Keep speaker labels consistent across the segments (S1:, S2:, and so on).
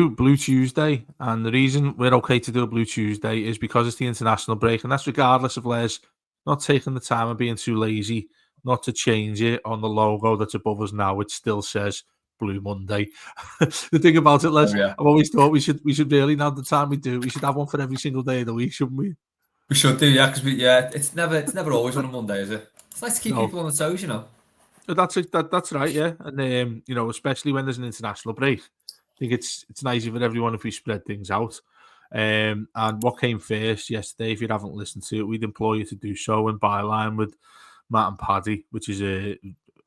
S1: do Blue Tuesday, and the reason we're okay to do a Blue Tuesday is because it's the international break, and that's regardless of Les not taking the time and being too lazy not to change it on the logo that's above us now, which still says Blue Monday. The thing about it, Les, I've always thought we should really, now the time we do, we should have one for every single day of the week, shouldn't we?
S2: We should do, yeah, because it's never always on a Monday, is it? It's nice to keep people on the toes, you know.
S1: That's right, yeah, and you know, especially when there's an international break, I think it's nicer for everyone if we spread things out. And what came first yesterday, if you haven't listened to it, we'd implore you to do so in Byline with Matt and Paddy, which is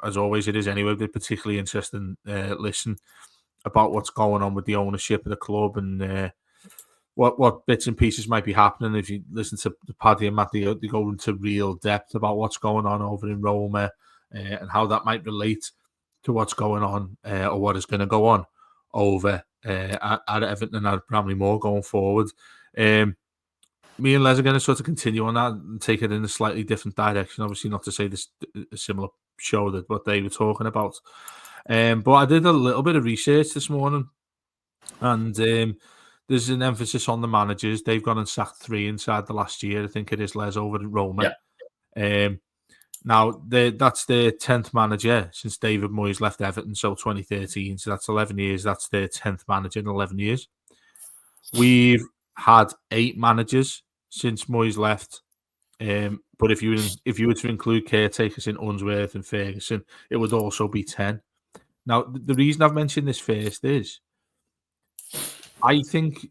S1: as always it is anyway, a particularly interesting listen about what's going on with the ownership of the club and what bits and pieces might be happening. If you listen to Paddy and Matt, they go into real depth about what's going on over in Roma and how that might relate to what's going on or what is going to go on over at Everton and Bramley-Moore going forward. Me and Les are going to sort of continue on that and take it in a slightly different direction. Obviously, not to say this a similar show that what they were talking about. But I did a little bit of research this morning, and there's an emphasis on the managers. They've gone and sacked 3 inside the last year. I think it is Les over at Roma. Yeah. Now, that's their 10th manager since David Moyes left Everton, so 2013. So that's 11 years. That's their 10th manager in 11 years. We've had 8 managers since Moyes left. But if you were to include caretakers in Unsworth and Ferguson, it would also be 10. Now, the reason I've mentioned this first is I think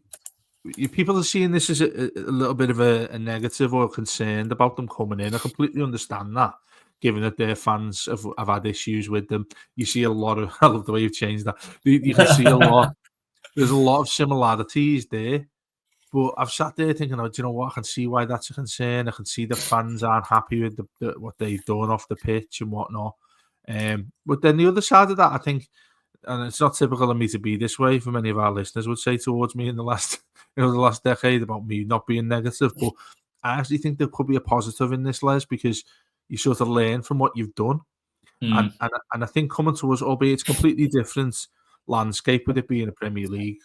S1: people are seeing this as a little bit of a negative or concerned about them coming in. I completely understand that, given that their fans have had issues with them. You see a lot of, I love the way you've changed that. You can see a lot. There's a lot of similarities there. But I've sat there thinking, do you know what? I can see why that's a concern. I can see the fans aren't happy with what they've done off the pitch and whatnot. But then the other side of that, I think, and it's not typical of me to be this way, for many of our listeners would say towards me in the last decade about me not being negative. But I actually think there could be a positive in this, Les, because you sort of learn from what you've done. And I think coming to us, albeit it's completely different landscape with it being a Premier League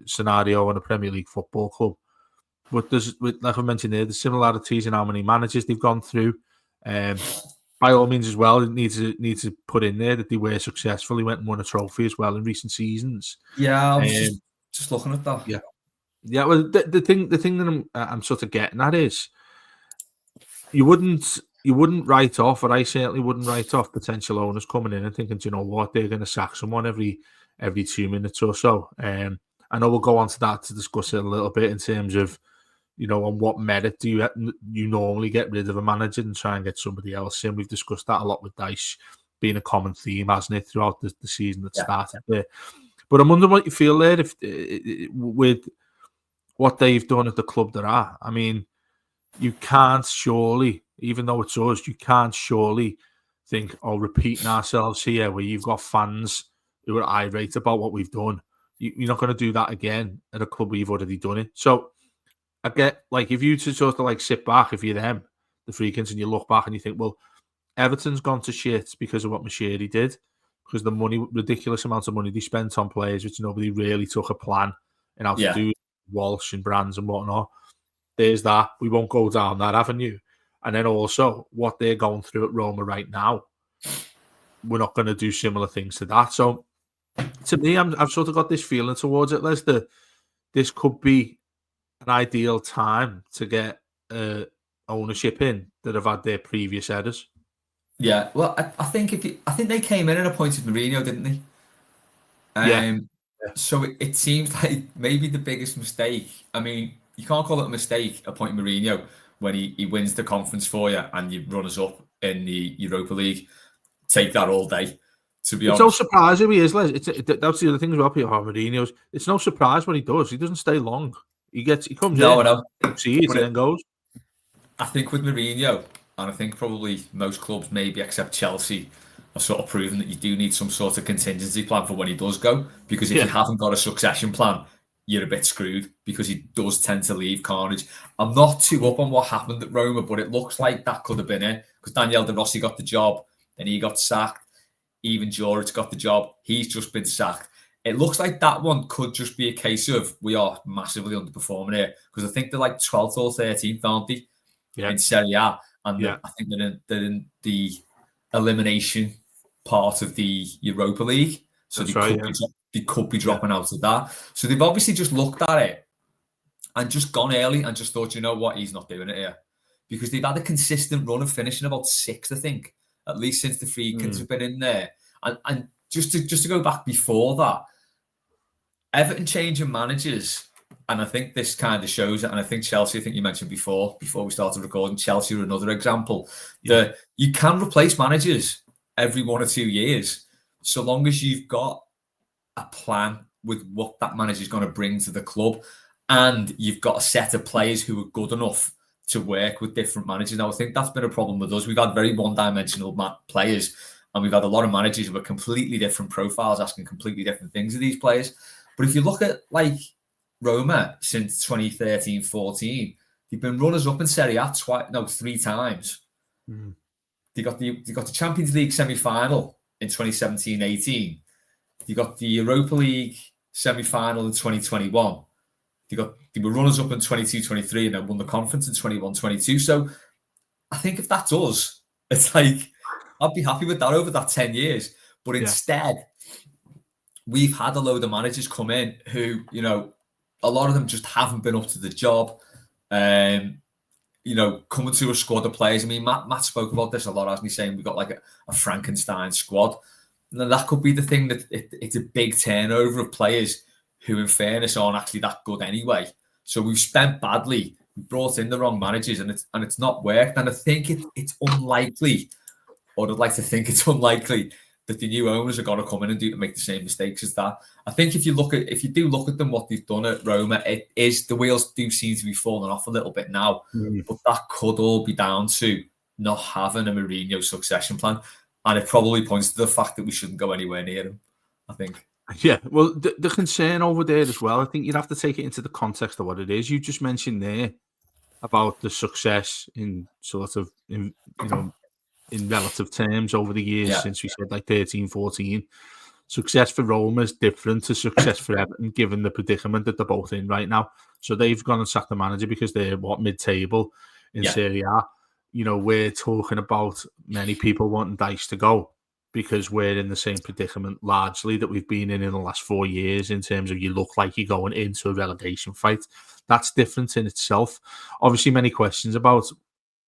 S1: scenario and a Premier League football club. But there's, like I mentioned there, the similarities in how many managers they've gone through. By all means, as well, it needs to put in there that they were successful. He went and won a trophy as well in recent seasons.
S2: Yeah, I was just looking at that.
S1: Yeah. Well, the thing that I'm sort of getting at is you wouldn't write off, or I certainly wouldn't write off potential owners coming in and thinking, do you know what, they're going to sack someone every 2 minutes or so. I know we'll go on to that to discuss it a little bit in terms of, you know, on what merit do you normally get rid of a manager and try and get somebody else in. We've discussed that a lot with Dyche being a common theme, hasn't it, throughout the season that started there. But I'm wondering what you feel there with what they've done at the club they're at. I mean, you can't surely, even though it's us, you can't surely think, repeating ourselves here where you've got fans who are irate about what we've done. You're not going to do that again at a club where you've already done it. So I get, like, if you to sort of like sit back, if you're them, the Friedkins, and you look back and you think, well, Everton's gone to shit because of what Moshiri did, because the money, ridiculous amounts of money they spent on players, which nobody really took a plan in how to do, Walsh and Brands and whatnot. There's that. We won't go down that avenue. And then also what they're going through at Roma right now, we're not going to do similar things to that. So to me, I've sort of got this feeling towards it, Les, that this could be an ideal time to get ownership in that have had their previous errors.
S2: Yeah, well, I think they came in and appointed Mourinho, didn't they? So it seems like maybe the biggest mistake. I mean, you can't call it a mistake appointing Mourinho when he wins the conference for you and you run us up in the Europa League. Take that all day. To be honest,
S1: no surprise who he is, Les. That's the other thing as well. People Mourinho's. It's no surprise when he does. He doesn't stay long. He comes in, succeeds, and then goes.
S2: I think with Mourinho, and I think probably most clubs, maybe except Chelsea, have sort of proven that you do need some sort of contingency plan for when he does go. Because if you haven't got a succession plan, you're a bit screwed, because he does tend to leave carnage. I'm not too up on what happened at Roma, but it looks like that could have been it. Because Daniel De Rossi got the job, then he got sacked. Even Juric got the job. He's just been sacked. it looks like that one could just be a case of we are massively underperforming here, because I think they're like 12th or 13th, aren't they, in Serie A, and I think they're in the elimination part of the Europa League, so they could be dropping out of that. So they've obviously just looked at it and just gone early and just thought, you know what, he's not doing it here, because they've had a consistent run of finishing about 6th, I think, at least since the Friedkins have been in there. And just to go back before that, Everton changing managers, and I think this kind of shows it. And I think Chelsea, I think you mentioned before we started recording, Chelsea are another example that you can replace managers every 1 or 2 years, so long as you've got a plan with what that manager is going to bring to the club, and you've got a set of players who are good enough to work with different managers. Now, I think that's been a problem with us. We've had very one-dimensional players, and we've had a lot of managers with completely different profiles asking completely different things of these players. But if you look at like Roma since 2013-14, they've been runners-up in Serie A 3 times. They got the Champions League semi-final in 2017-18. They got the Europa League semi-final in 2021. They were runners-up in 22-23 and then won the conference in 21-22. So I think if that's us, it's like, I'd be happy with that over that 10 years. But instead, we've had a load of managers come in who, you know, a lot of them just haven't been up to the job. You know, coming to a squad of players. I mean, Matt spoke about this a lot, hasn't he, saying we've got like a Frankenstein squad. And that could be the thing, that it's a big turnover of players who, in fairness, aren't actually that good anyway. So we've spent badly, we brought in the wrong managers, and it's not worked. And I think it's unlikely, or I'd like to think it's unlikely, that the new owners are going to come in and make the same mistakes as that. I think if you do look at them, what they've done at Roma, the wheels do seem to be falling off a little bit now. But that could all be down to not having a Mourinho succession plan. And it probably points to the fact that we shouldn't go anywhere near him, I think.
S1: Yeah, well, the concern over there as well, I think you'd have to take it into the context of what it is. You just mentioned there about the success in sort of, in relative terms over the years since we said like 13, 14. Success for Roma is different to success for Everton, given the predicament that they're both in right now. So they've gone and sacked the manager because they're mid-table in Serie A. You know, we're talking about many people wanting Dyche to go because we're in the same predicament largely that we've been in the last 4 years, in terms of you look like you're going into a relegation fight. That's different in itself. Obviously, many questions about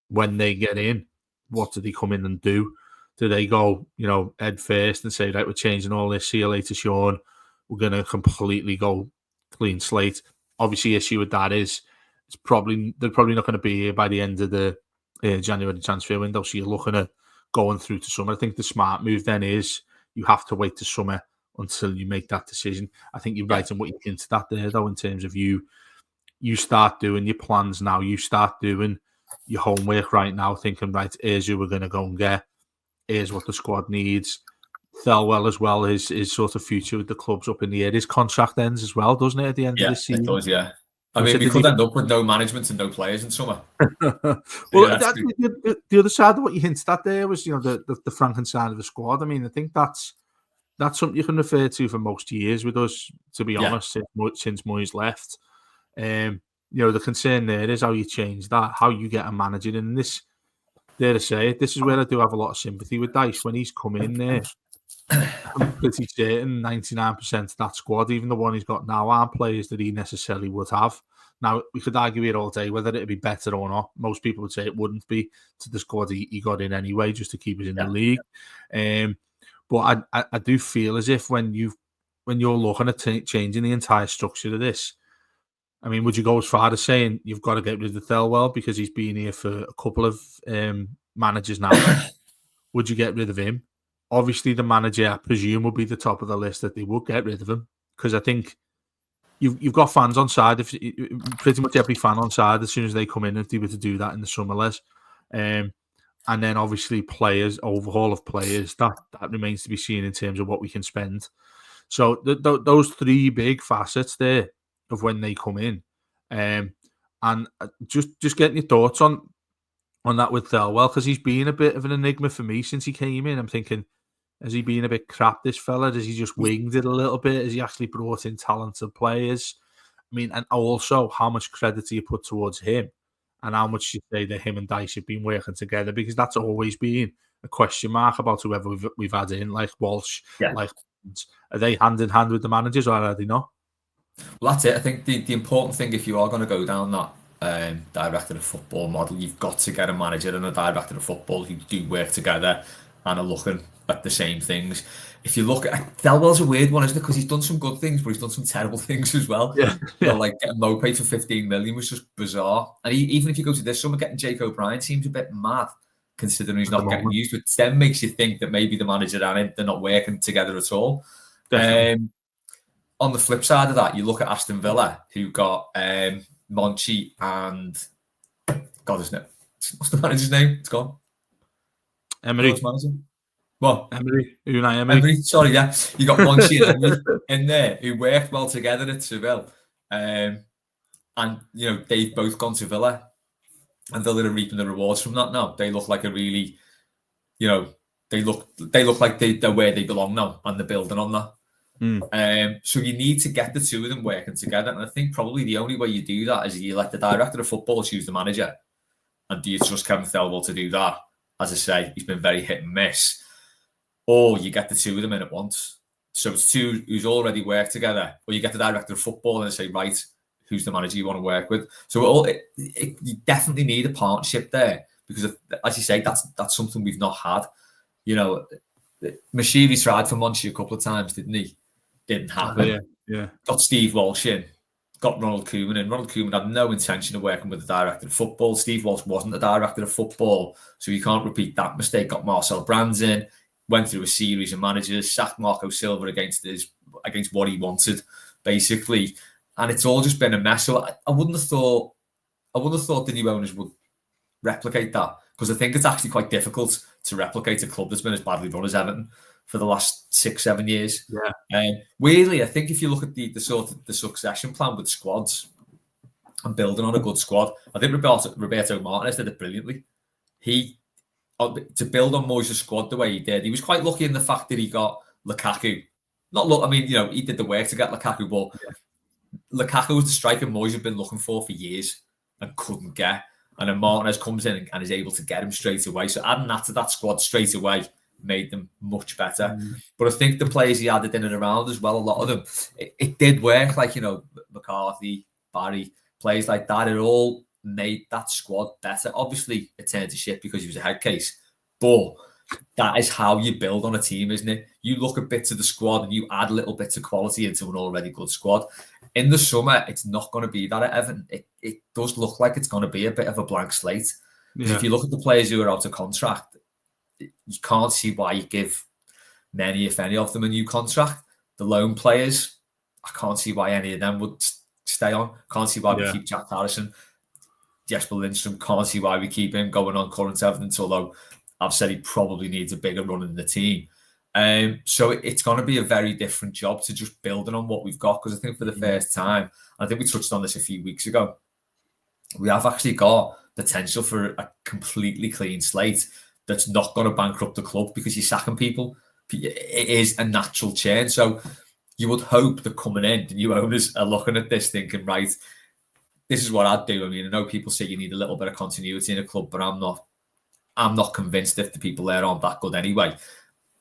S1: when they get in. What do they come in and do? Do they go, head first and say, right, we're changing all this, see you later, Sean, we're going to completely go clean slate? Obviously, issue with that is they're probably not going to be here by the end of the January transfer window, so you're looking at going through to summer. I think the smart move then is you have to wait to summer until you make that decision. I think you're right in what you hinted at there, though, in terms of you start doing your plans now, you start doing your homework right now, thinking, right, here's who we're going to go and get, here's what the squad needs. Thelwell as well, his sort of future with the club's up in the air. His contract ends as well, doesn't it, at the end of the season?
S2: Yeah, it does, yeah. I mean, we could end up with no management and no players in summer.
S1: Well, the other side of what you hinted at there was, the Frankenstein of the squad. I mean, I think that's something you can refer to for most years with us, to be honest, since Moyes left. The concern there is how you change that, how you get a manager in this. Dare to say it, this is where I do have a lot of sympathy with Dyche. When he's come in there, I'm pretty certain 99% of that squad, even the one he's got now, aren't players that he necessarily would have. Now, we could argue it all day whether it'd be better or not. Most people would say it wouldn't be, to the squad he got in anyway, just to keep us in the league. But I do feel as if when you're looking at changing the entire structure of this, I mean, would you go as far as saying you've got to get rid of Thelwell because he's been here for a couple of managers now? Would you get rid of him? Obviously, the manager, I presume, would be the top of the list that they would get rid of him, because I think you've got fans on side. Pretty much every fan on side as soon as they come in, if they were to do that in the summer, Les. And then obviously overhaul of players, that remains to be seen in terms of what we can spend. So those three big facets there of when they come in, and just getting your thoughts on that with Thelwell, because he's been a bit of an enigma for me since he came in. I'm thinking, Has he been a bit crap, this fella? Has he just winged it a little bit? Has he actually brought in talented players? I mean, and also, how much credit do you put towards him? And how much you say that him and Dyche have been working together? Because that's always been a question mark about whoever we've had in, like Walsh, like, are they hand in hand with the managers, or are they not?
S2: Well, that's it. I think the important thing, if you are going to go down that director of football model, you've got to get a manager and a director of football who do work together and are looking at the same things. If you look at Thelwell's a weird one, isn't it? Because he's done some good things, but he's done some terrible things as well.
S1: Yeah.
S2: Like getting Lopez for 15 million was just bizarre. And even if you go to this summer, getting Jake O'Brien seems a bit mad, considering he's not getting used. Which then makes you think that maybe the manager and him, they're not working together at all. On the flip side of that, you look at Aston Villa, who got Monchi and God, isn't it? What's the manager's name? It's gone.
S1: Emery.
S2: What?
S1: Emery. Unai Emery.
S2: Sorry, yeah. You got Monchi and Emery in there who worked well together at Seville. And they've both gone to Villa, and Villa are reaping the rewards from that now. They look like a really, they look like they're where they belong now, and they're building on that. So you need to get the two of them working together, and I think probably the only way you do that is you let the director of football choose the manager. And do you trust Kevin Thelwell to do that? As I say, he's been very hit and miss. Or you get the two of them in at once. So it's two who's already worked together, or you get the director of football and say, right, who's the manager you want to work with? So you definitely need a partnership there, because as you say, that's something we've not had. Mashiri tried for Monchi a couple of times, didn't he? Didn't happen.
S1: Yeah.
S2: Got Steve Walsh in, got Ronald Koeman in. Ronald Koeman had no intention of working with the director of football. Steve Walsh wasn't the director of football, so you can't repeat that mistake. Got Marcel Brands in, went through a series of managers, sacked Marco Silva against what he wanted, basically, and it's all just been a mess. So I wouldn't have thought the new owners would replicate that, because I think it's actually quite difficult to replicate a club that's been as badly run as Everton for the last 6-7 years.
S1: Yeah.
S2: Weirdly, I think if you look at the sort of the succession plan with squads and building on a good squad, I think Roberto Martinez did it brilliantly. To build on Moyes' squad the way he did, he was quite lucky in the fact that he got Lukaku. He did the work to get Lukaku, but Lukaku was the striker Moyes had been looking for years and couldn't get. And then Martinez comes in and is able to get him straight away. So adding that to that squad straight away made them much better. But I think the players he added in and around as well, a lot of them, it did work. Like, McCarthy, Barry, players like that, it all made that squad better. Obviously, it turned to shit because he was a head case. But that is how you build on a team, isn't it? You look at bits of the squad and you add little bits of quality into an already good squad. In the summer, it's not going to be that at Everton. It does look like it's going to be a bit of a blank slate. Because if you look at the players who are out of contract, you can't see why you give many, if any of them, a new contract. The loan players, I can't see why any of them would stay on. Can't see why we keep Jack Patterson. Jesper Lindstrom, can't see why we keep him going on current evidence, although I've said he probably needs a bigger run in the team. So it's going to be a very different job to just building on what we've got, because I think for the first time, I think we touched on this a few weeks ago, we have actually got potential for a completely clean slate that's not going to bankrupt the club because you're sacking people. It is a natural change. So you would hope that coming in, the new owners are looking at this thinking, right, this is what I'd do. I mean, I know people say you need a little bit of continuity in a club, but I'm not convinced if the people there aren't that good anyway.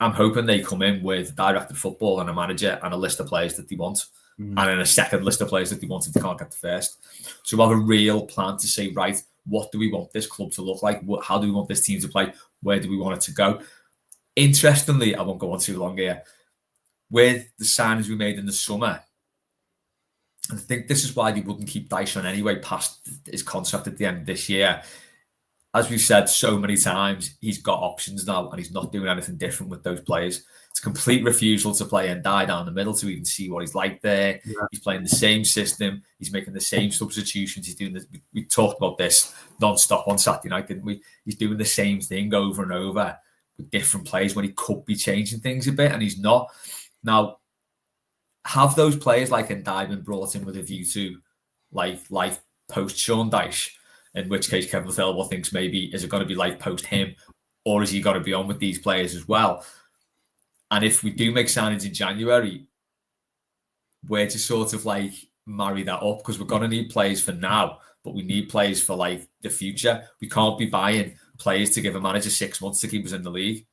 S2: I'm hoping they come in with a director of football and a manager and a list of players that they want, and then a second list of players that they want if they can't get the first. So we have a real plan to say, right, what do we want this club to look like? How do we want this team to play? Where do we want it to go? Interestingly, I won't go on too long here, with the signings we made in the summer, I think this is why they wouldn't keep Dyche on anyway past his contract at the end of this year. As we've said so many times, he's got options now and he's not doing anything different with those players. It's a complete refusal to play and die down the middle to even see what he's like there. Yeah. He's playing the same system. He's making the same substitutions. He's doing this. We talked about this non-stop on Saturday night, didn't we? He's doing the same thing over and over with different players when he could be changing things a bit, and he's not. Now, have those players like Ndiaye been brought in with a view to life post Sean Dyche? In which case, Kevin Thelwell thinks maybe, is it going to be life post him, or is he going to be on with these players as well? And if we do make signings in January, where to sort of like marry that up, because we're going to need players for now, but we need players for like the future. We can't be buying players to give a manager 6 months to keep us in the league,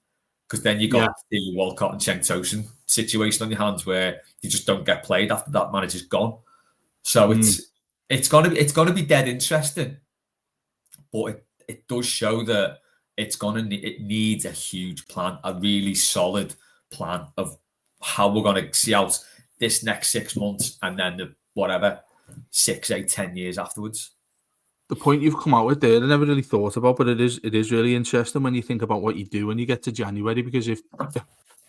S2: because then you got the Walcott and Cenk Tosun situation on your hands where you just don't get played after that manager's gone. So it's gonna be dead interesting, but it does show that it needs a huge plan, a really solid plan of how we're gonna see out this next 6 months and then the whatever 6, 8, 10 years afterwards.
S1: The point you've come out with there, I never really thought about, but it is really interesting when you think about what you do when you get to January, because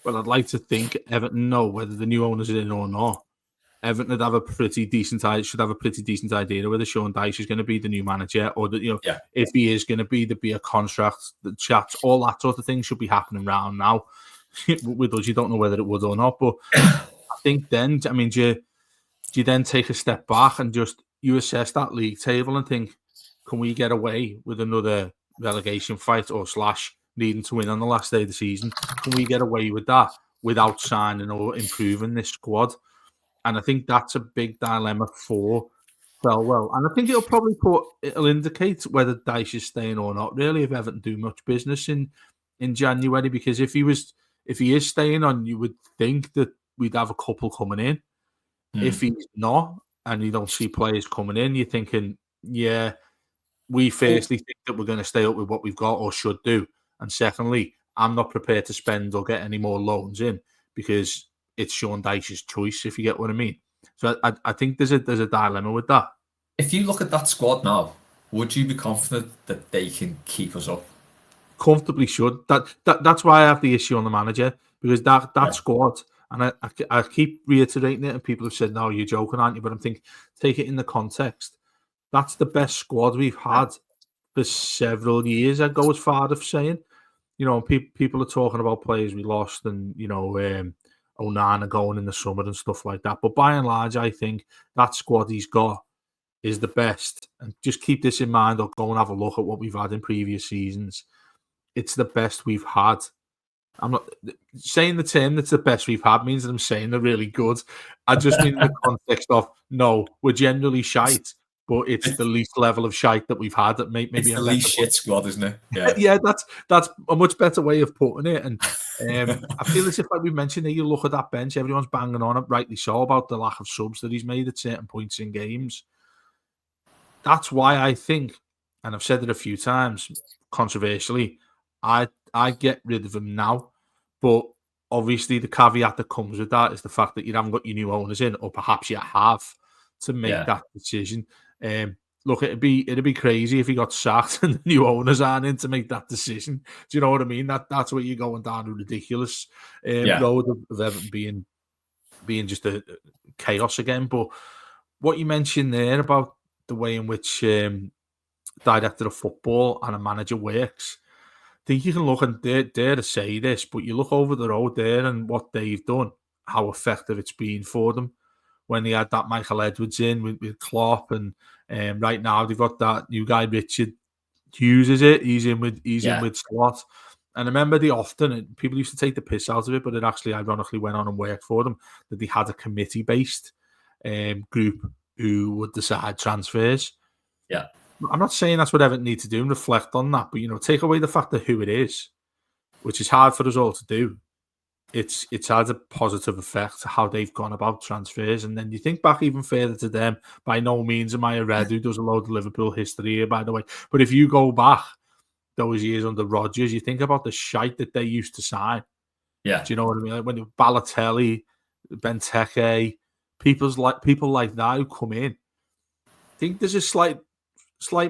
S1: well, I'd like to think Everton know whether the new owners are in or not. Everton should have a pretty decent idea whether Sean Dyche is going to be the new manager, or that if he is going to be, there be a contract, the chats, all that sort of thing should be happening around now. With us, you don't know whether it would or not, but I think then, I mean, do you then take a step back and just you assess that league table and think, can we get away with another relegation fight or / needing to win on the last day of the season? Can we get away with that without signing or improving this squad? And I think that's a big dilemma for Felwell. And I think it'll indicate whether Dyche is staying or not, really, if Everton do much business in January. Because if he is staying on, you would think that we'd have a couple coming in. If he's not, and you don't see players coming in, you're thinking, yeah, we firstly think that we're going to stay up with what we've got or should do. And secondly, I'm not prepared to spend or get any more loans in because it's Sean Dyche's choice, if you get what I mean. So I think there's a dilemma with that.
S2: If you look at that squad now, would you be confident that they can keep us up?
S1: Comfortably should. That's why I have the issue on the manager, because that squad, and I keep reiterating it, and people have said, no, you're joking, aren't you? But I'm thinking, take it in the context. That's the best squad we've had for several years. I'd go as far as saying, people are talking about players we lost and, Onana going in the summer and stuff like that. But by and large, I think that squad he's got is the best. And just keep this in mind, or go and have a look at what we've had in previous seasons. It's the best we've had. I'm not saying the term that's the best we've had means that I'm saying they're really good. I just mean in the context of, no, we're generally shite, but it's the least level of shite that we've had. That maybe
S2: it's the least shit squad, isn't it?
S1: Yeah, yeah, that's a much better way of putting it. And I feel as if, like we mentioned, that you look at that bench, everyone's banging on it, rightly so, about the lack of subs that he's made at certain points in games. That's why I think, and I've said it a few times, controversially, I get rid of him now. But obviously, the caveat that comes with that is the fact that you haven't got your new owners in, or perhaps you have, to make that decision. Look, it'd be crazy if he got sacked and the new owners aren't in to make that decision. Do you know what I mean? That's where you're going down a ridiculous road of Everton being just a chaos again. But what you mentioned there about the way in which director of football and a manager works, I think you can look and dare to say this, but you look over the road there and what they've done, how effective it's been for them. When they had that Michael Edwards in with Klopp, and right now they've got that new guy, Richard Hughes, is it? He's in with Slot. And I remember people used to take the piss out of it, but it actually ironically went on and worked for them, that they had a committee-based group who would decide transfers.
S2: Yeah.
S1: I'm not saying that's what Everton need to do and reflect on that, but, take away the fact of who it is, which is hard for us all to do. It's had a positive effect to how they've gone about transfers. And then you think back even further to them. By no means am I a red who does a load of Liverpool history here, by the way. But if you go back those years under Rodgers, you think about the shite that they used to sign.
S2: Yeah.
S1: Do you know what I mean? Like when Balotelli, Benteke, people like that who come in. I think there's a slight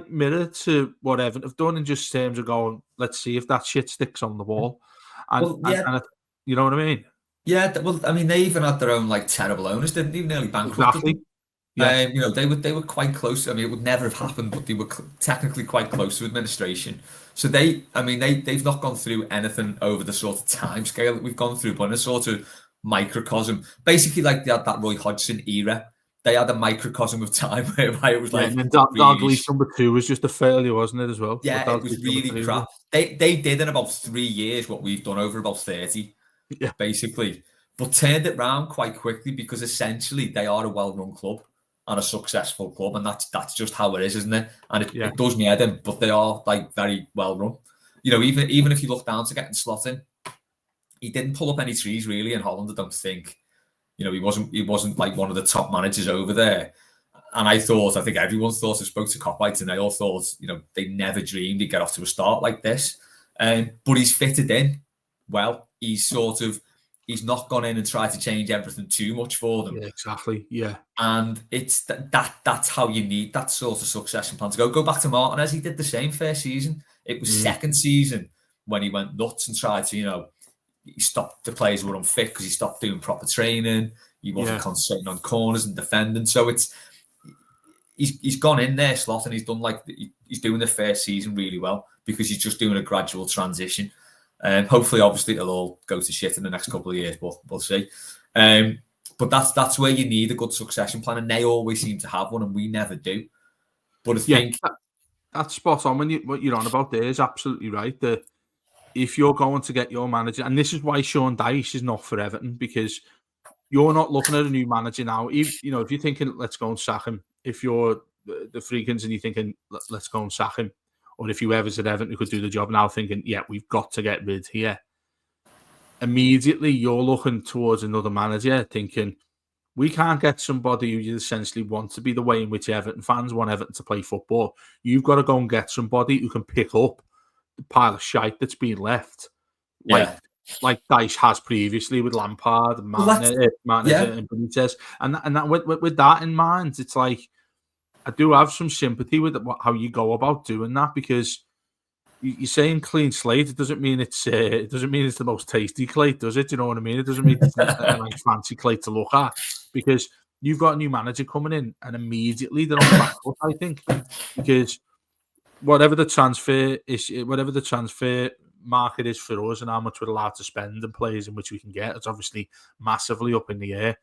S1: mirror to what Everton have done in just terms of going, let's see if that shit sticks on the wall. And you know what I mean?
S2: Yeah, well, I mean, they even had their own terrible owners, didn't they? Nearly bankrupted.
S1: Exactly. Yeah.
S2: They were quite close. I mean, it would never have happened, but they were technically quite close to administration. So they've not gone through anything over the sort of time scale that we've gone through, but in a sort of microcosm. Basically, like they had that Roy Hodgson era. They had a microcosm of time whereby it was like.
S1: And then Dalglish number 2 was just a failure, wasn't it, as well?
S2: Yeah, it was really crap. They did in about 3 years what we've done over about 30. basically, but turned it round quite quickly because essentially they are a well-run club and a successful club, and that's just how it is, isn't it? And it does me head in, but they are like very well-run. You know, even if you look down to getting Slot in, he didn't pull up any trees really in Holland. I don't think. You know, he wasn't like one of the top managers over there. And I think everyone thought, I spoke to Coppites and they all thought, you know, they never dreamed he'd get off to a start like this. But he's fitted in well. He's not gone in and tried to change everything too much for them.
S1: Yeah, exactly. Yeah.
S2: And it's that's how you need that sort of succession plan to go. Go back to Martinez. He did the same first season. It was second season when he went nuts and tried to, you know, he stopped the players who were unfit because he stopped doing proper training. He wasn't concentrating on corners and defending. So he's gone in there, Slot, and he's doing the first season really well because he's just doing a gradual transition. Hopefully, obviously, it'll all go to shit in the next couple of years, but we'll see. But that's where you need a good succession plan, and they always seem to have one, and we never do. But I think
S1: that's spot on. What you're on about there is absolutely right. That if you're going to get your manager, and this is why Sean Dyche is not for Everton, because you're not looking at a new manager now. If you're thinking, let's go and sack him. If you're the Friedkins and you're thinking, let's go and sack him, or if whoever's at Everton who could do the job now thinking, yeah, we've got to get rid here. Immediately, you're looking towards another manager thinking, we can't get somebody who you essentially want to be the way in which Everton fans want Everton to play football. You've got to go and get somebody who can pick up the pile of shite that's been left. Like Dyche has previously with Lampard, Martinez and Benitez. And that, with that in mind, it's like, I do have some sympathy with how you go about doing that, because you're saying clean slate. It doesn't mean it's the most tasty plate, does it? Do you know what I mean? It doesn't mean it's a nice fancy plate to look at, because you've got a new manager coming in and immediately they're on the back foot, I think, because whatever the transfer market is for us and how much we're allowed to spend and players in which we can get, it's obviously massively up in the air.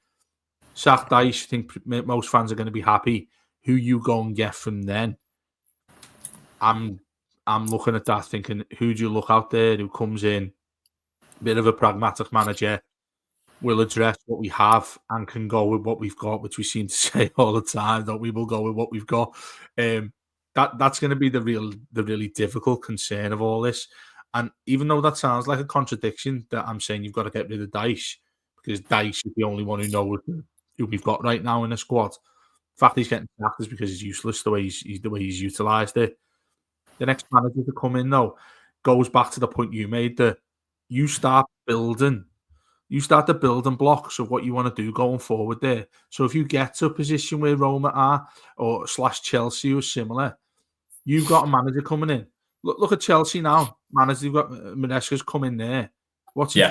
S1: Sack Dyche, I think most fans are going to be happy. Who you go and get from then? I'm looking at that thinking, who do you look out there who comes in, bit of a pragmatic manager, will address what we have and can go with what we've got, which we seem to say all the time, that we will go with what we've got. That's going to be the really difficult concern of all this. And even though that sounds like a contradiction, that I'm saying you've got to get rid of Dyche, because Dyche is the only one who knows who we've got right now in the squad. The fact he's getting sacked is because he's useless the way he's utilised it. The next manager to come in, though, goes back to the point you made, that you start the building blocks of what you want to do going forward there. So if you get to a position where Roma are, or / Chelsea or similar, you've got a manager coming in. Look at Chelsea now. Manager, you've got Maresca's come in there. What's he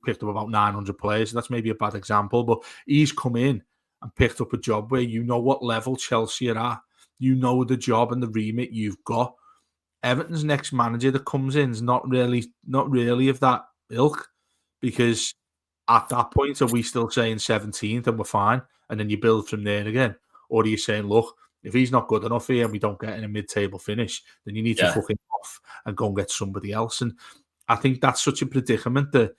S1: picked up about 900 players. That's maybe a bad example, but he's come in and picked up a job where you know what level Chelsea are at. You know the job and the remit you've got. Everton's next manager that comes in is not really of that ilk, because at that point, are we still saying 17th and we're fine, and then you build from there again? Or are you saying, look, if he's not good enough here and we don't get in a mid-table finish, then you need to fuck him off and go and get somebody else? And I think that's such a predicament that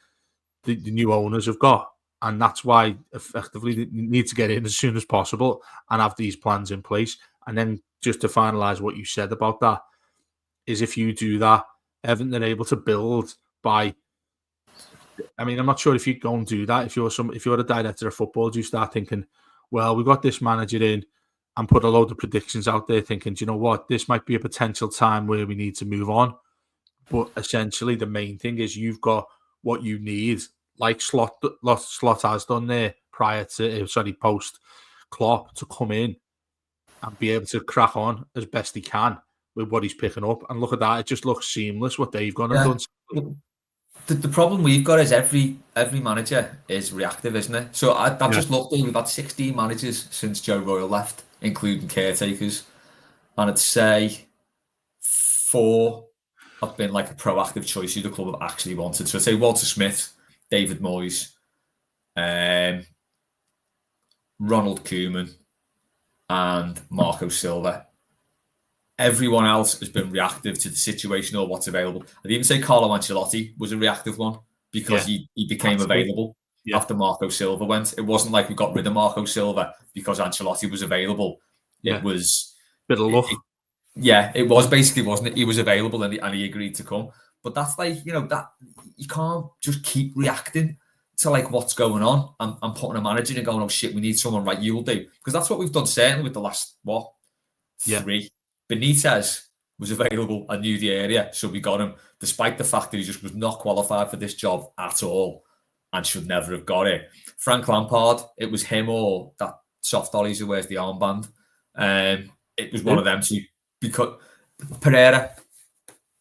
S1: the new owners have got, and that's why effectively they need to get in as soon as possible and have these plans in place. And then just to finalise what you said about that, is if you do that, Everton are able to build by. I mean, I'm not sure if you go and do that. If you're a director of football, do you start thinking, well, we've got this manager in, and put a load of predictions out there thinking, do you know what, this might be a potential time where we need to move on. But essentially the main thing is you've got what you need, like Slot has done there post Klopp, to come in and be able to crack on as best he can with what he's picking up. And look at that, it just looks seamless what they've gone and done.
S2: The problem we've got is every manager is reactive, isn't it? So I just looked at, we've had 16 managers since Joe Royle left, including caretakers, and I'd say 4 have been like a proactive choice who the club have actually wanted. So I'd say Walter Smith, David Moyes, Ronald Koeman, and Marco Silva. Everyone else has been reactive to the situation or what's available. I'd even say Carlo Ancelotti was a reactive one because he became available after Marco Silva went. It wasn't like we got rid of Marco Silva because Ancelotti was available. It was
S1: bit of luck.
S2: It was basically, wasn't it? He was available and he agreed to come. But that's like, that you can't just keep reacting to like what's going on and putting a manager in and going, oh shit, we need someone, right? You'll do. Because that's what we've done certainly with the last, three. Benitez was available and knew the area, so we got him, despite the fact that he just was not qualified for this job at all and should never have got it. Frank Lampard, it was him or that soft Ollies who wears the armband. It was one of them two, because Pereira.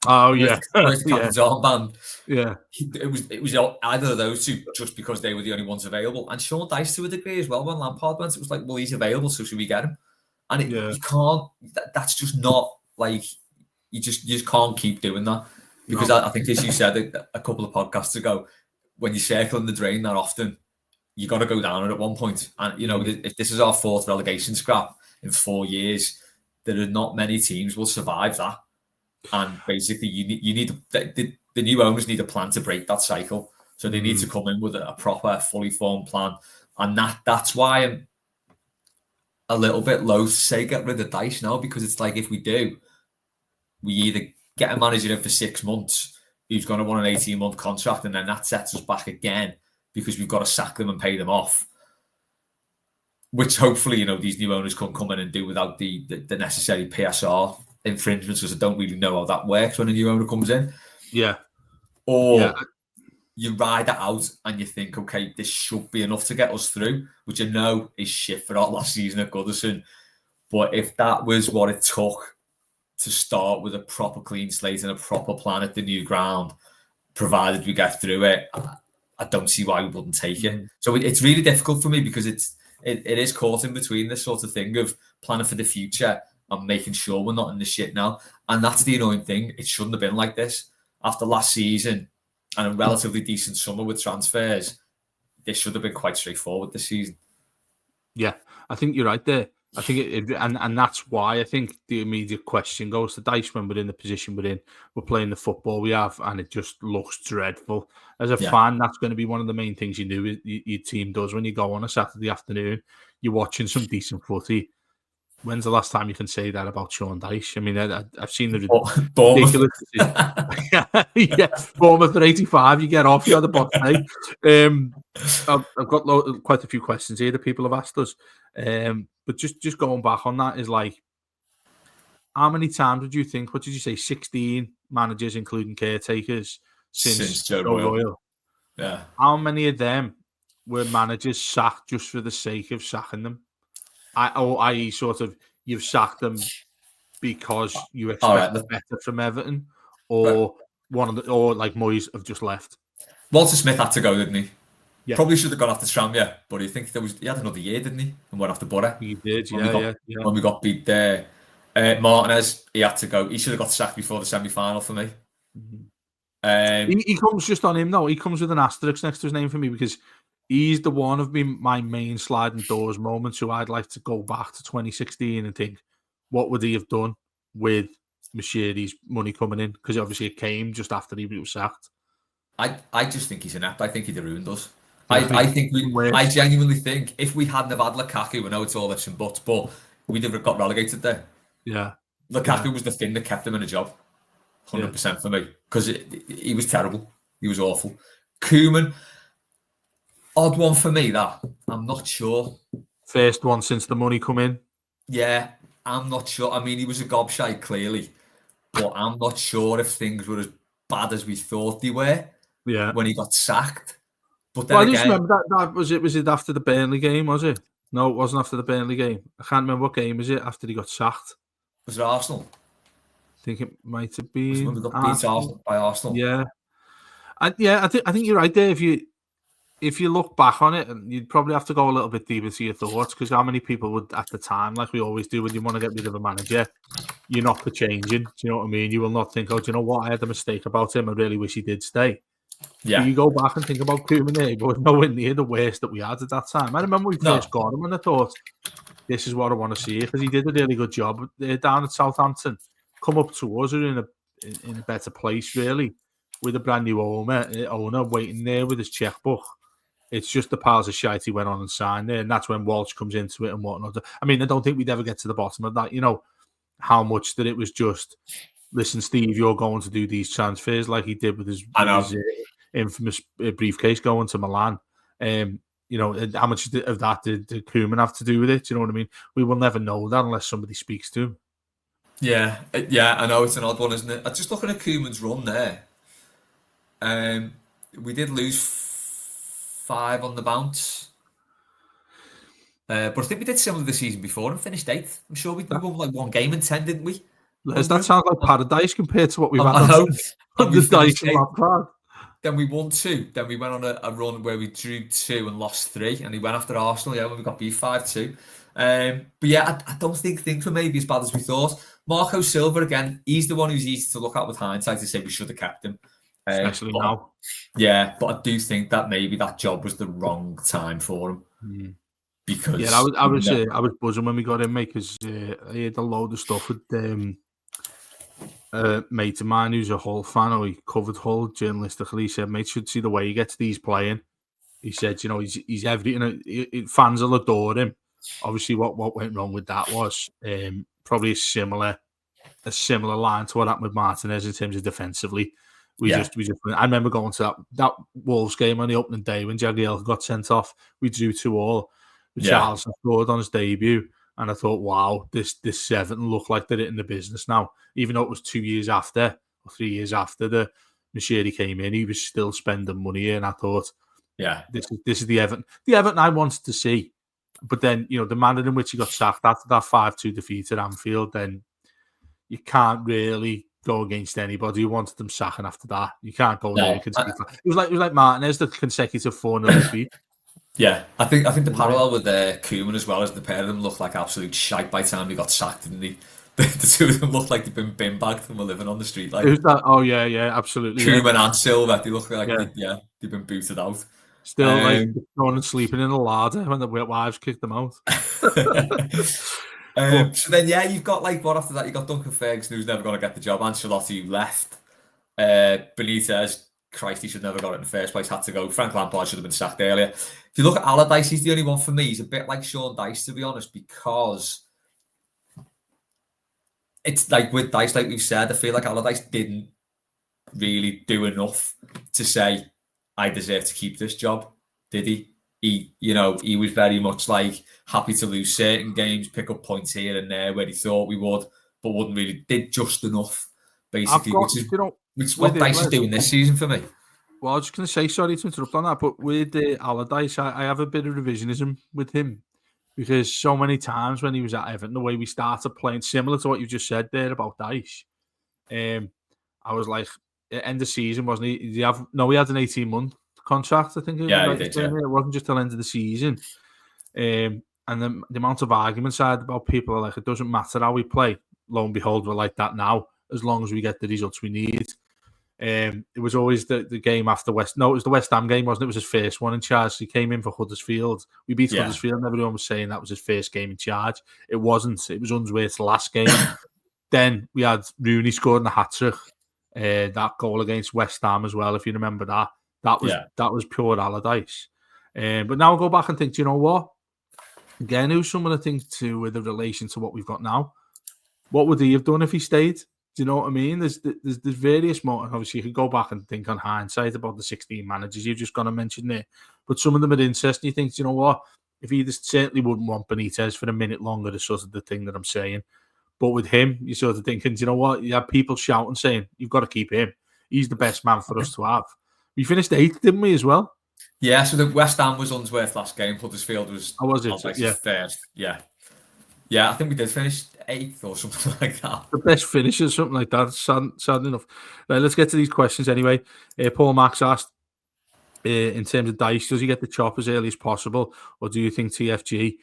S1: Oh yeah,
S2: where's the captain's armband?
S1: Yeah,
S2: it was either of those two, just because they were the only ones available. And Sean Dyche to a degree as well. When Lampard went, it was like, well, he's available, so should we get him? And you can't. That's just not like you just can't keep doing that, because I think, as you said a couple of podcasts ago, when you're circling the drain that often, you got to go down at one point. And if this is our fourth relegation scrap in 4 years, there are not many teams will survive that. And basically, you need the new owners need a plan to break that cycle. So they need to come in with a proper, fully formed plan, and that's why I'm a little bit loath to say get rid of Dyche now, because it's like, if we do, we either get a manager in for 6 months who's going to want an 18-month contract, and then that sets us back again because we've got to sack them and pay them off. Which hopefully, these new owners can come in and do without the necessary PSR infringements, because I don't really know how that works when a new owner comes in.
S1: Yeah.
S2: Or you ride it out and you think, okay, this should be enough to get us through, which I know is shit for our last season at Goodison. But if that was what it took to start with a proper clean slate and a proper plan at the new ground, provided we get through it, I don't see why we wouldn't take it. So it's really difficult for me, because it is caught in between this sort of thing of planning for the future and making sure we're not in the shit now. And that's the annoying thing. It shouldn't have been like this. After last season and a relatively decent summer with transfers, this should have been quite straightforward this season.
S1: Yeah, I think you're right there. I think and that's why I think the immediate question goes to Dyche when we're in the position we're in. We're playing the football we have, and it just looks dreadful. As a fan, that's going to be one of the main things you do. Your team does when you go on a Saturday afternoon. You're watching some decent footy. When's the last time you can say that about Sean Dyche? I mean, I've seen the ridiculous Bournemouth at 85. You get off. You had a box day. I've got quite a few questions here that people have asked us. But just going back on that is like, how many times would you think? What did you say? 16 managers, including caretakers, since Joe Royle.
S2: Yeah.
S1: How many of them were managers sacked just for the sake of sacking them? I.e., sort of, you've sacked them because you expect better from Everton, or or like Moyes have just left.
S2: Walter Smith had to go, didn't he?
S1: Yeah.
S2: Probably should have gone after Stramia, but I think he had another year, didn't he? And went after Borough.
S1: He did,
S2: when we got beat there. Martinez, he had to go. He should have got sacked before the semi-final for me.
S1: He comes just on him though. He comes with an asterisk next to his name for me, because he's the one of my main sliding doors moments who I'd like to go back to 2016 and think, what would he have done with Machiri's money coming in? Because obviously it came just after he was sacked.
S2: I just think he's inept. I think he'd have ruined us. I genuinely think if we hadn't have had Lukaku, we know it's all ifs and buts, but we'd have got relegated there.
S1: Yeah.
S2: Lukaku was the thing that kept him in a job. 100% for me. Because he was terrible. He was awful. Koeman, odd one for me, that. I'm not sure.
S1: First one since the money come in?
S2: Yeah, I'm not sure. I mean, he was a gobshite, clearly. But I'm not sure if things were as bad as we thought they were when he got sacked. But then
S1: I just remember that was it after the Burnley game, was it? No, it wasn't after the Burnley game. I can't remember what game was it after he got sacked.
S2: Was it Arsenal?
S1: I think it might have been.
S2: When we got beat by Arsenal.
S1: Yeah. I think you're right there. If you look back on it, and you'd probably have to go a little bit deeper to your thoughts, because how many people would at the time, like we always do when you want to get rid of a manager, you're not for changing. Do you know what I mean? You will not think, oh, do you know what? I had a mistake about him. I really wish he did stay.
S2: Yeah.
S1: But you go back and think about Koeman there, he was nowhere near the worst that we had at that time. I remember we first got him and I thought, this is what I want to see, because he did a really good job down at Southampton. Come up to us, are in a better place, really. with a brand new owner waiting there with his checkbook. It's just the piles of shite he went on and signed there, and that's when Walsh comes into it and whatnot. I mean, I don't think we'd ever get to the bottom of that. How much that it was just, listen, Steve, you're going to do these transfers like he did with his infamous briefcase going to Milan. How much of that did Koeman have to do with it? Do you know what I mean? We will never know that unless somebody speaks to him.
S2: Yeah, I know it's an odd one, isn't it? I'm just looking at Koeman's run there. We did lose 5 on the bounce. But I think we did similar the season before and finished 8th. I'm sure we won like 1 game in 10, didn't we?
S1: That sounds like paradise compared to what we've had
S2: on
S1: the Dyche and Lampard.
S2: Then we won 2. Then we went on a run where we drew 2 and lost 3. And he went after Arsenal, when we got beat 5-2. But yeah, I don't think things were maybe as bad as we thought. Marco Silva, again, he's the one who's easy to look at with hindsight to say we should have kept him.
S1: Especially now.
S2: Yeah, but I do think that maybe that job was the wrong time for him. Because
S1: I was buzzing when we got him, mate, because he had a load of stuff with mate of mine who's a Hull fan, or he covered Hull journalistically. He said, mate, should see the way he gets these playing. He said, he's everything. Fans will adore him. Obviously, what went wrong with that was probably a similar line to what happened with Martinez in terms of defensively. We just. I remember going to that Wolves game on the opening day when Jagielka got sent off. We drew 2-2. Charleston scored on his debut, and I thought, wow, this Everton look like they're in the business now. Even though it was 2 years after or 3 years after the Machiri came in, he was still spending money, and I thought, this is the Everton I wanted to see. But then, the manner in which he got sacked after that 5-2 defeat at Anfield, then you can't really go against anybody who wanted them sacking after that. You can't go there. It was like Martinez, the consecutive 4-0 defeat.
S2: Yeah, I think the parallel with Koeman as well, as the pair of them looked like absolute shite by the time they got sacked, didn't they? The two of them looked like they've been bin bagged and were living on the street. Like,
S1: who's that? Oh yeah, absolutely.
S2: Koeman and Silva, they look like they've been booted out.
S1: Still like going and sleeping in a larder when the wives kicked them out.
S2: So then you've got what after that? You got Duncan Ferguson, who's never going to get the job. Ancelotti, who left. Benitez, Christ, he should never got it in the first place. Had to go. Frank Lampard should have been sacked earlier. If you look at Allardyce, he's the only one for me. He's a bit like Sean Dyche, to be honest, because it's like with Dyche, like we've said, I feel like Allardyce didn't really do enough to say, I deserve to keep this job, did he? He was very much like happy to lose certain games, pick up points here and there where he thought we would, but wouldn't really, did just enough, basically, which is what Dyche is doing this season for me.
S1: Well, I was just going to say, sorry to interrupt on that, but with Allardyce, I have a bit of revisionism with him, because so many times when he was at Everton, the way we started playing, similar to what you just said there about Dyche, I was like, end of season, wasn't he? He had an 18-month contract, I think.
S2: He did,
S1: It wasn't just till end of the season. And the amount of arguments I had about people are like, it doesn't matter how we play. Lo and behold, we're like that now, as long as we get the results we need. It was always the game after it was the West Ham game, wasn't it? It was his first one in charge. He came in for Huddersfield. We beat Huddersfield, and everyone was saying that was his first game in charge. It wasn't. It was Unsworth's last game. Then we had Rooney scoring the hat-trick. That goal against West Ham as well, if you remember that. That was pure Allardyce. But now I go back and think, do you know what? Again, it was some of the things too with the relation to what we've got now. What would he have done if he stayed? Do you know what I mean? There's various moments. Obviously, you can go back and think on hindsight about the 16 managers you've just gone and mentioned there. But some of them are interesting. You think, do you know what? If he certainly wouldn't want Benitez for a minute longer, is sort of the thing that I'm saying. But with him, you're sort of thinking, do you know what? You have people shouting, saying, you've got to keep him. He's the best man for us to have. We finished 8th, didn't we, as well?
S2: Yeah, so the West Ham was Unsworth last game. Huddersfield was first. Yeah, I think we did finish 8th or something like that.
S1: The best finisher, something like that. Sad enough. Right, let's get to these questions anyway. Paul Max asked, in terms of Dyche, does he get the chop as early as possible, or do you think TFG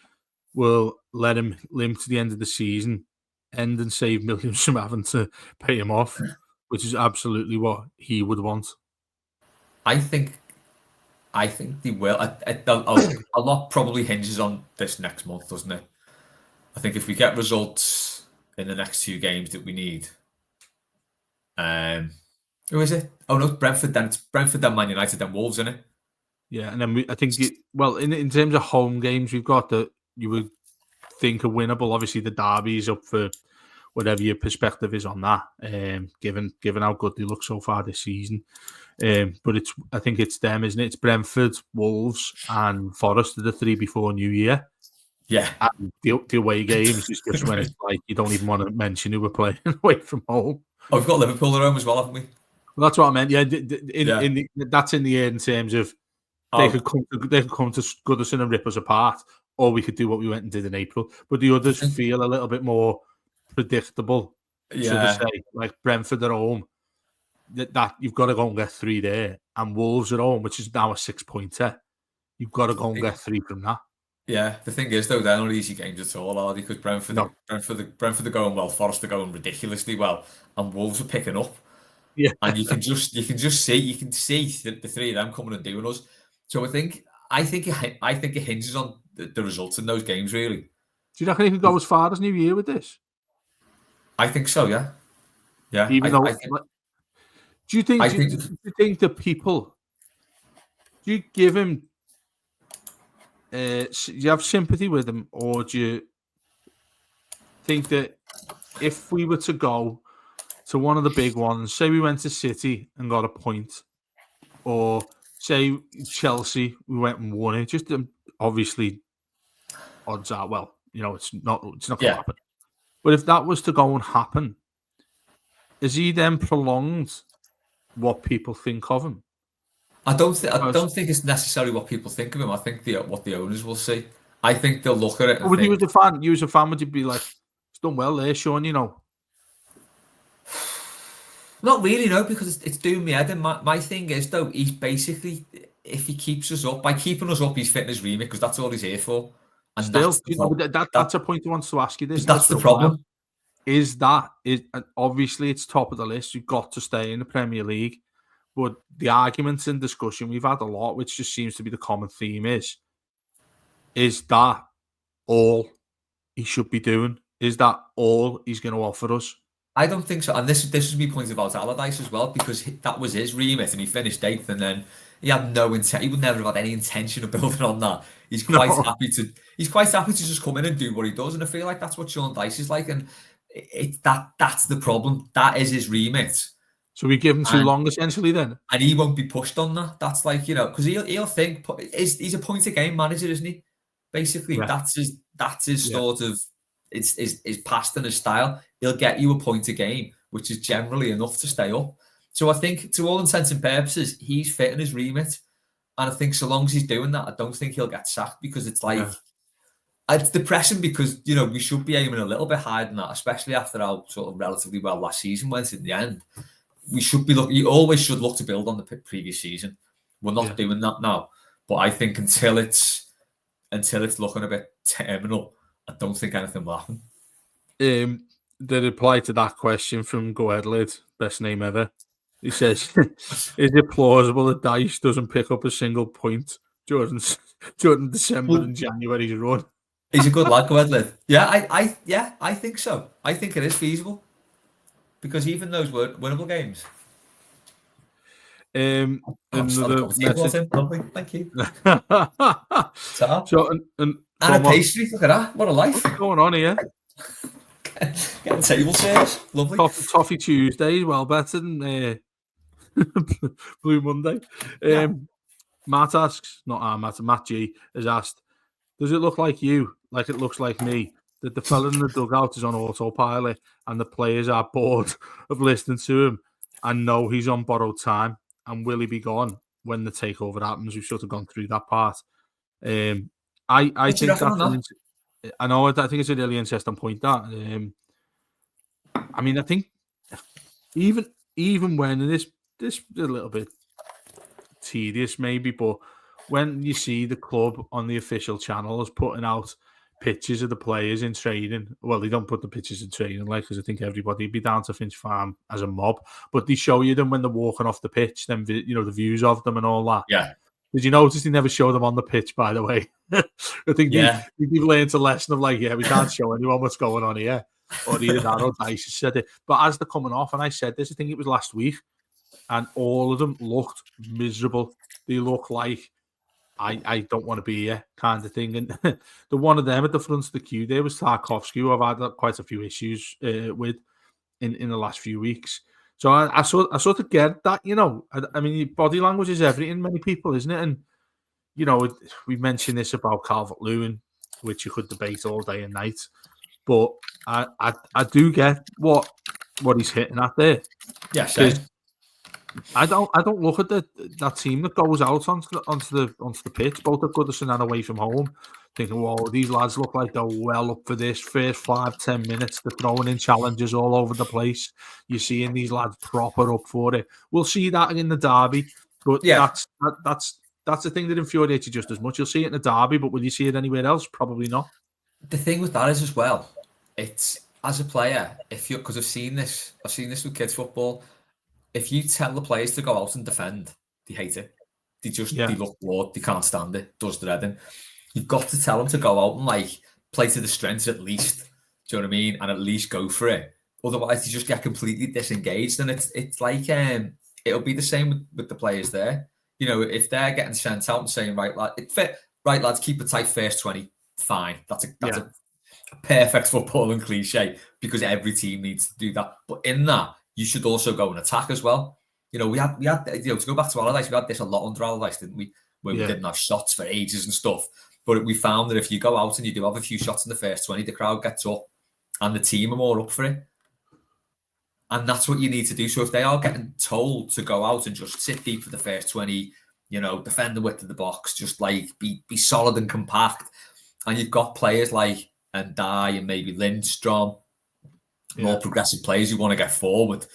S1: will let him limp to the end of the season, end and save millions from having to pay him off, which is absolutely what he would want?
S2: I think they will. A lot probably hinges on this next month, doesn't it? I think if we get results in the next 2 games that we need, Who is it? Oh no, Brentford. Then it's Brentford, then Man United, then Wolves, isn't it?
S1: Yeah, and then I think in terms of home games, we've got that you would think are winnable. Obviously, the derby's up for whatever your perspective is on that. Given how good they look so far this season, but I think it's them, isn't it? It's Brentford, Wolves, and Forest are the three before New Year.
S2: Yeah.
S1: And the away games is just when it's like you don't even want to mention who we're playing away from home.
S2: Oh, we've got Liverpool at home as well, haven't we?
S1: Well, that's what I meant. Yeah, that's in the air in terms of they could come to Goodison and rip us apart, or we could do what we went and did in April. But the others feel a little bit more predictable, so to say. Like Brentford at home, that you've got to go and get 3 there, and Wolves at home, which is now a 6-pointer, you've got to go and get 3 from that.
S2: Yeah, the thing is though, they're not easy games at all, are they? Because Brentford are going well, Forest are going ridiculously well, and Wolves are picking up.
S1: Yeah,
S2: and you can see the three of them coming and doing us. So I think it hinges on the results in those games, really.
S1: Do you reckon you can go as far as New Year with this?
S2: I think so. Yeah.
S1: Even though, do you think the people? Do you give him? Do you have sympathy with him, or do you think that if we were to go to one of the big ones, say we went to City and got a point, or say Chelsea, we went and won it, just obviously odds are, well, it's not going to happen. But if that was to go and happen, is he then prolonged what people think of him?
S2: I don't think it's necessarily what people think of him. I think what the owners will see. I think they'll look at it. And
S1: you as a fan, would you be like, it's done well there, Sean?
S2: Not really, no, because it's doing me head. And my thing is though, he's basically, if he keeps us up, by keeping us up, he's fitting his remit because that's all he's here for. And
S1: that's a point I want to ask you.
S2: That's the problem.
S1: Is obviously it's top of the list. You've got to stay in the Premier League, but the arguments and discussion we've had a lot, which just seems to be the common theme, is that all he should be doing? Is that all he's going to offer us?
S2: I don't think so. And this is my point about Allardyce as well, because that was his remit and he finished 8th, and then he had no intent. He would never have had any intention of building on that. He's quite happy to just come in and do what he does. And I feel like that's what Sean Dyche is like. And that's the problem. That is his remit.
S1: So we give him too long, essentially, then?
S2: And he won't be pushed on that. That's like, because he'll think he's a point a game manager, isn't he? Basically, that's his sort of his past and his style. He'll get you a point a game, which is generally enough to stay up. So I think, to all intents and purposes, he's fitting his remit. And I think so long as he's doing that, I don't think he'll get sacked, because it's like, it's depressing, because, we should be aiming a little bit higher than that, especially after how sort of relatively well last season went in the end. We should be you always should look to build on the previous season. We're not doing that now. But I think until it's looking a bit terminal, I don't think anything will happen.
S1: The reply to that question from Go Ahead Lid, best name ever. He says, is it plausible that Dyche doesn't pick up a single point during December and January's run?
S2: He's a good lad, Go Ahead Lid. Yeah, I think so. I think it is feasible. Because even those were winnable games.
S1: Another message.
S2: Thank you.
S1: So, and
S2: a pastry, look at that. What a life.
S1: What's going on here?
S2: Getting table service. Lovely.
S1: Toffee Tuesday is well better than Blue Monday. Matt asks, Matt G has asked, does it look like you, like it looks like me, that the fella in the dugout is on autopilot and the players are bored of listening to him and know he's on borrowed time, and will he be gone when the takeover happens? We've sort of gone through that part. I think it's a really interesting point, that I mean, I think even when this is a little bit tedious maybe, but when you see the club on the official channels putting out pictures of the players in training, well, they don't put the pictures in training, like, because I think everybody would be down to Finch Farm as a mob, but they show you them when they're walking off the pitch, then the views of them and all that.
S2: Yeah.
S1: Did you notice they never show them on the pitch, by the way? I think they've learned a lesson of like, we can't show anyone what's going on here. Or either that or Dyche said it. But as they're coming off, and I said this, I think it was last week, and all of them looked miserable. They look like I don't want to be here kind of thing. And the one of them at the front of the queue there was Tarkovsky, who I've had quite a few issues with in the last few weeks. So I sort of get that, I mean, body language is everything, many people, isn't it? And, we mentioned this about Calvert-Lewin, which you could debate all day and night. But I do get what he's hitting at there.
S2: Yeah, same.
S1: I don't look at that team that goes out onto the pitch, both at Goodison and away from home, thinking, "Whoa, these lads look like they're well up for this." First 5-10 minutes, they're throwing in challenges all over the place. You're seeing these lads proper up for it. We'll see that in the derby, but that's the thing that infuriates you just as much. You'll see it in the derby, but will you see it anywhere else? Probably not.
S2: The thing with that is as well, it's as a player, because I've seen this with kids football. If you tell the players to go out and defend, they hate it. They look bored. They can't stand it. Does the heading. You've got to tell them to go out and play to the strengths at least. Do you know what I mean? And at least go for it. Otherwise, you just get completely disengaged. And it's like it'll be the same with the players there. If they're getting sent out and saying, right, lads, keep a tight first 20. Fine. That's a perfect footballing cliche because every team needs to do that. But in that, you should also go and attack as well. We had to go back to Allardyce, we had this a lot under Allardyce, didn't we? Where we didn't have shots for ages and stuff. But we found that if you go out and you do have a few shots in the first 20, the crowd gets up and the team are more up for it. And that's what you need to do. So if they are getting told to go out and just sit deep for the first 20, defend the width of the box, just be solid and compact. And you've got players like Dyche and maybe Lindstrom, more progressive players who want to get forward.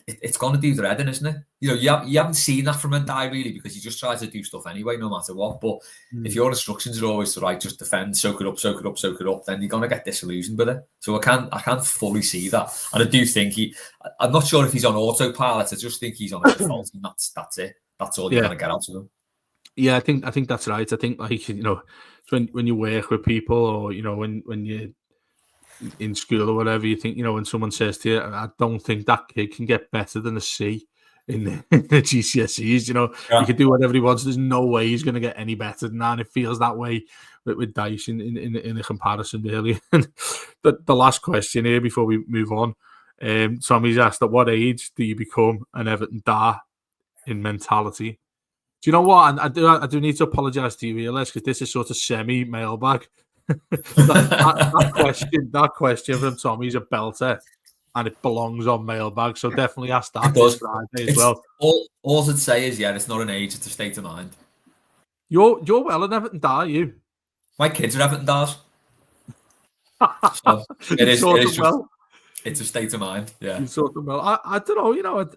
S2: It's going to do the heading, isn't it? You haven't seen that from Dyche really because he just tries to do stuff anyway, no matter what. But if your instructions are always to just defend, soak it up, then you're going to get disillusioned with it. So I can't fully see that, and I do think I'm not sure if he's on autopilot. I just think he's on a default, and that's it. That's all you're going to get out of him.
S1: Yeah, I think that's right. I think when you work with people or when you in school or whatever, you think, when someone says to you, I don't think that kid can get better than a C in the GCSEs, he can do whatever he wants. There's no way he's going to get any better than that. And it feels that way with Dyche in a comparison, really. the last question here before we move on, Tommy's asked, at what age do you become an Everton Dar in mentality? Do you know what? I do need to apologise to you, Elias, because this is sort of semi-mailbag. that question from Tommy's a belter, and it belongs on mailbag. So definitely ask that this Friday as well.
S2: All I'd say is, it's not an age; it's a state of mind.
S1: You're well in Everton Dar, you.
S2: My kids are Everton Dars. So it is just, well. It's a state of mind. Yeah,
S1: you sort them well. I don't know.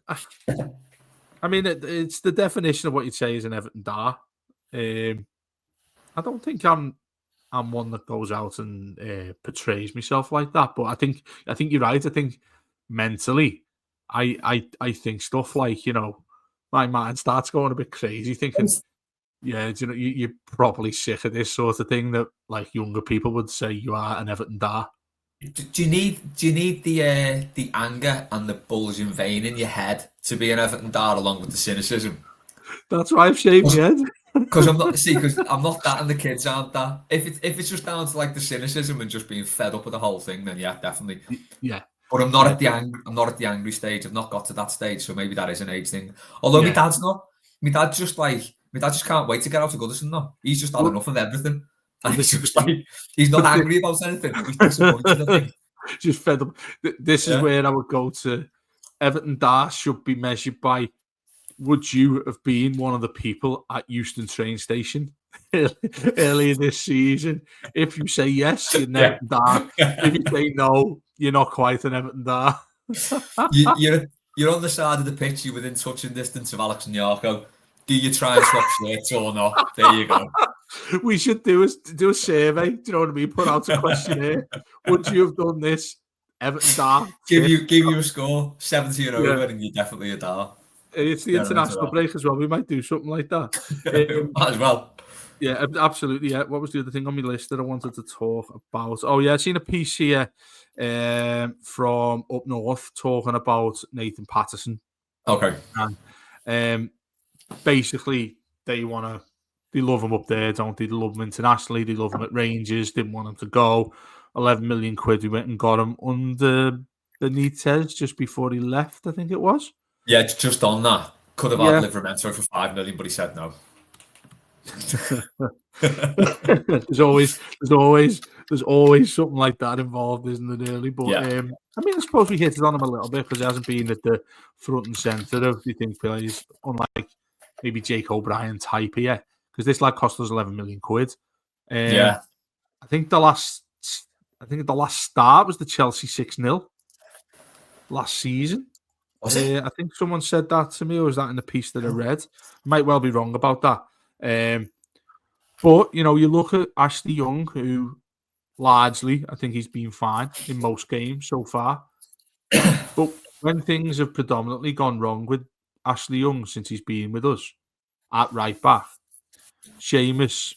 S1: I mean, it's the definition of what you'd say is an Everton Dar. I don't think I'm one that goes out and portrays myself like that, but I think you're right. I think mentally, I think stuff like my mind starts going a bit crazy, thinking, you're probably sick of this sort of thing that younger people would say you are an Everton Dar.
S2: Do you need the anger and the bulging vein in your head to be an Everton Dar along with the cynicism?
S1: That's why I've shaved my head.
S2: Because I'm not that, and the kids aren't that. If it's just down to the cynicism and just being fed up with the whole thing, then yeah, definitely.
S1: Yeah.
S2: But I'm not at the angry stage. I've not got to that stage, so maybe that is an age thing. Although my dad's not. My dad just can't wait to get out of Goodison now. He's just had enough of everything. And he's just he's not angry about anything. He's disappointed, I think.
S1: Just fed up. This is where I would go to. Everton Dar should be measured by, would you have been one of the people at Euston train station earlier this season? If you say yes, you're an Everton Dar. If you say no, you're not quite an Everton Dar.
S2: You're on the side of the pitch, you're within touching distance of Alex and Yarko. Do you try and swap shirts or not? There you go.
S1: We should do a survey. Do you know what I mean? Put out a questionnaire. Would you have done this? Everton Dar.
S2: Give you a score, 70 and over, and you're definitely a Dar.
S1: It's the international break as well. We might do something like that.
S2: Might as well.
S1: Yeah, absolutely. Yeah. What was the other thing on my list that I wanted to talk about? Oh, yeah, I've seen a piece here from up north talking about Nathan Patterson.
S2: Okay.
S1: And Basically, they love him up there, don't they? They love him internationally. They love him at Rangers. Didn't want him to go. 11 million quid. We went and got him under Benitez just before he left, I think it was.
S2: Yeah, just on that. Could have had
S1: Yeah.
S2: Livramento for 5 million, but he said no.
S1: there's always something like that involved, isn't there, really? But
S2: Yeah.
S1: I mean, I suppose we hit it on him a little bit because he hasn't been at the front and centre of the think plays, unlike maybe Jake O'Brien type here, because this lad cost us 11 million quid.
S2: Yeah.
S1: I think the last start was the Chelsea 6-0 last season.
S2: Was it?
S1: I think someone said that to me, or was that in the piece that I read? I might well be wrong about that. But, you know, you look at Ashley Young, who largely, I think he's been fine in most games so far. But when things have predominantly gone wrong with Ashley Young since he's been with us at right back, Seamus,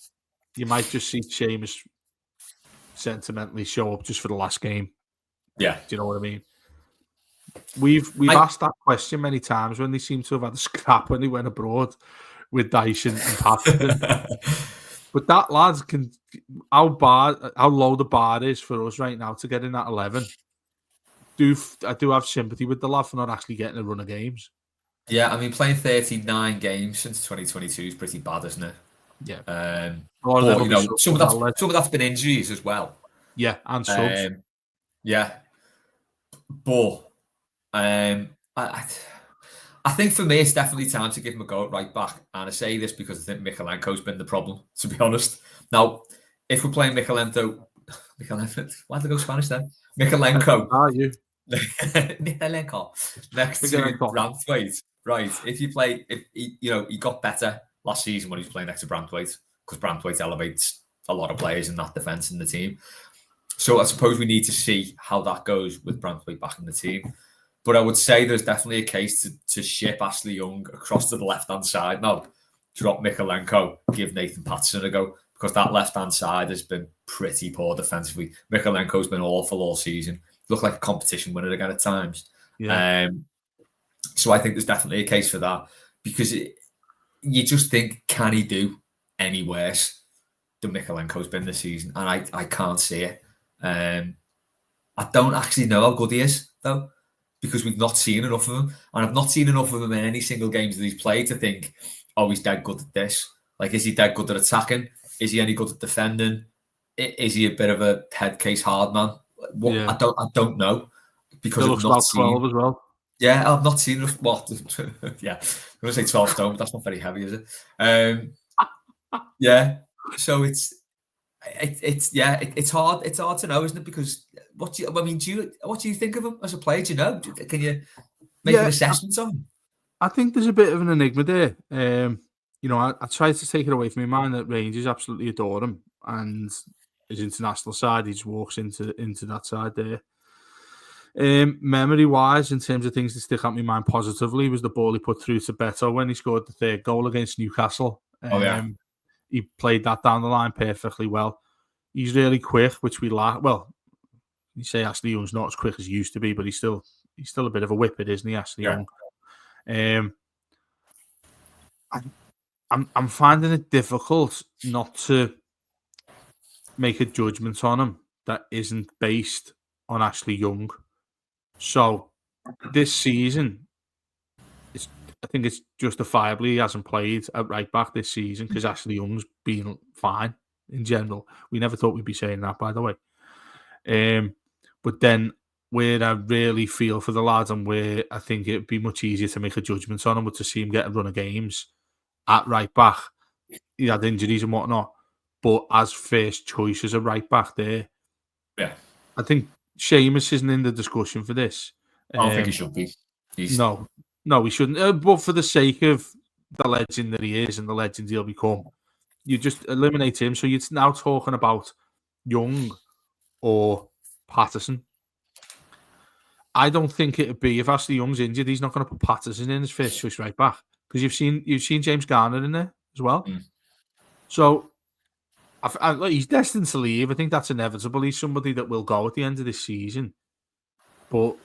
S1: you might just see Seamus sentimentally show up just for the last game.
S2: Yeah.
S1: Do you know what I mean? We've asked that question many times when they seem to have had a scrap when they went abroad with Dyche and Patterson. But that lad can how low the bar is for us right now to get in that 11. I do have sympathy with the lad for not actually getting a run of games.
S2: Yeah, I mean, playing 39 games since 2022 is pretty bad, isn't it?
S1: Yeah.
S2: But, you know, some of that's been injuries as well.
S1: Yeah, and subs.
S2: Yeah. But I think for me, it's definitely time to give him a go at right back. And I say this because I think Mykolenko's been the problem, to be honest. Now, if we're playing Mykolenko, why did I go Spanish then? Mykolenko.
S1: Are you?
S2: Mykolenko. Next to Branthwaite. Right. If he got better last season when he was playing next to Branthwaite, because Branthwaite elevates a lot of players in that defence in the team. So I suppose we need to see how that goes with Branthwaite back in the team. But I would say there's definitely a case to ship Ashley Young across to the left-hand side now. Drop Mykolenko, give Nathan Patterson a go, because that left-hand side has been pretty poor defensively. Mykolenko's been awful all season. Looked like a competition winner again at times.
S1: Yeah.
S2: So I think there's definitely a case for that, because you just think, can he do any worse than Mykolenko's been this season? And I can't see it. I don't actually know how good he is, though, because we've not seen enough of him. And I've not seen enough of him in any single games that he's played to think, oh, he's dead good at this. Like, is he dead good at attacking? Is he any good at defending? Is he a bit of a head case hard man? I don't know, because
S1: I've not seen 12 as well.
S2: Yeah, I've not seen enough. What? Yeah, I'm going to say 12 stone, but that's not very heavy, is it? Yeah. So it's hard. It's hard to know, isn't it? Because what do you think of him as a player? Do you know? Can you make an assessment of him?
S1: I think there's a bit of an enigma there. I try to take it away from my mind that Rangers absolutely adore him, and his international side, he just walks into that side there. Memory wise, in terms of things that stick out in my mind positively, was the ball he put through to Beto when he scored the third goal against Newcastle. He played that down the line perfectly well. He's really quick, which we lack. Well, you say Ashley Young's not as quick as he used to be, but he's still a bit of a whippet, isn't he, Ashley Young? I'm finding it difficult not to make a judgment on him that isn't based on Ashley Young. So this season, I think it's justifiably he hasn't played at right back this season because Ashley Young's been fine in general. We never thought we'd be saying that, by the way. But then where I really feel for the lads and where I think it'd be much easier to make a judgment on him would to see him get a run of games at right back. He had injuries and whatnot, but as first choice as a right back there, I think Seamus isn't in the discussion for this.
S2: I don't think he should be.
S1: No, he shouldn't. But for the sake of the legend that he is and the legend he'll become, you just eliminate him. So you're now talking about Young or Patterson. I don't think it'd be, if Ashley Young's injured, he's not going to put Patterson in as first choice right back, because you've seen James Garner in there as well. So he's destined to leave. I think that's inevitable. He's somebody that will go at the end of this season. But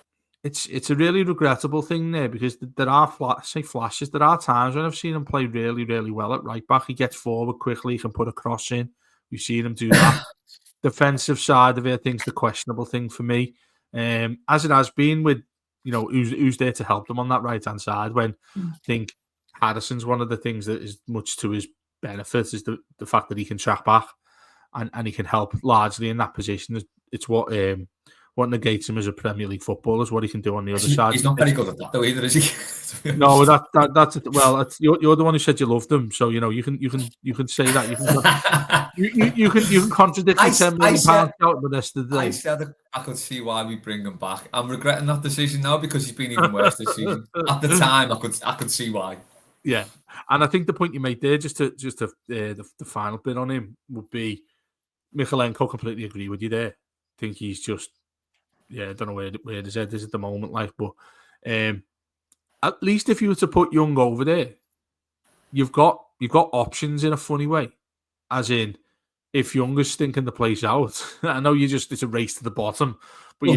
S1: it's a really regrettable thing there because there are flashes. There are times when I've seen him play really, really well at right back. He gets forward quickly, he can put a cross in. We've seen him do that. Defensive side of it, I think, is the questionable thing for me. As it has been with, who's there to help them on that right hand side. When I think Patterson's one of the things that is much to his benefit is the fact that he can track back and he can help largely in that position. It's what negates him as a Premier League footballer is what he can do on the other side.
S2: He's not very good at that though either, is he?
S1: No, that's well. You're the one who said you loved them, so you can say that. You can contradict the £10 out the rest of the day.
S2: I said I could see why we bring him back. I'm regretting that decision now because he's been even worse this season. At the time, I could see why.
S1: Yeah, and I think the point you made there, the final bit on him would be, Mykolenko, completely agree with you there. I think he's just, I don't know where his head is at the moment, but at least if you were to put Young over there, you've got options in a funny way. As in, if Young is stinking the place out, I know it's a race to the bottom, but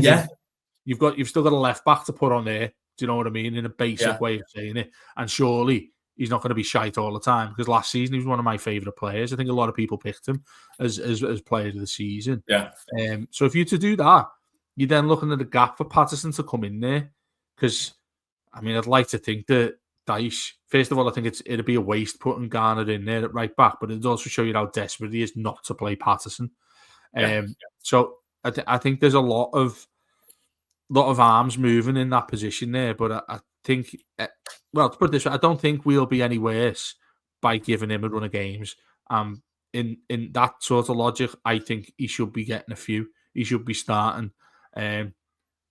S1: you've still got a left back to put on there. Do you know what I mean? In a basic way of saying it. And surely he's not going to be shite all the time because last season he was one of my favourite players. I think a lot of people picked him as player of the season.
S2: Yeah.
S1: So if you're to do that, you're then looking at a gap for Patterson to come in there because, I'd like to think that Dyche, first of all, I think it'd be a waste putting Garner in there at right back, but it'd also show you how desperate he is not to play Patterson. So I think there's a lot of arms moving in that position there, but I think, to put it this way, I don't think we'll be any worse by giving him a run of games. In that sort of logic, I think he should be getting a few. He should be starting.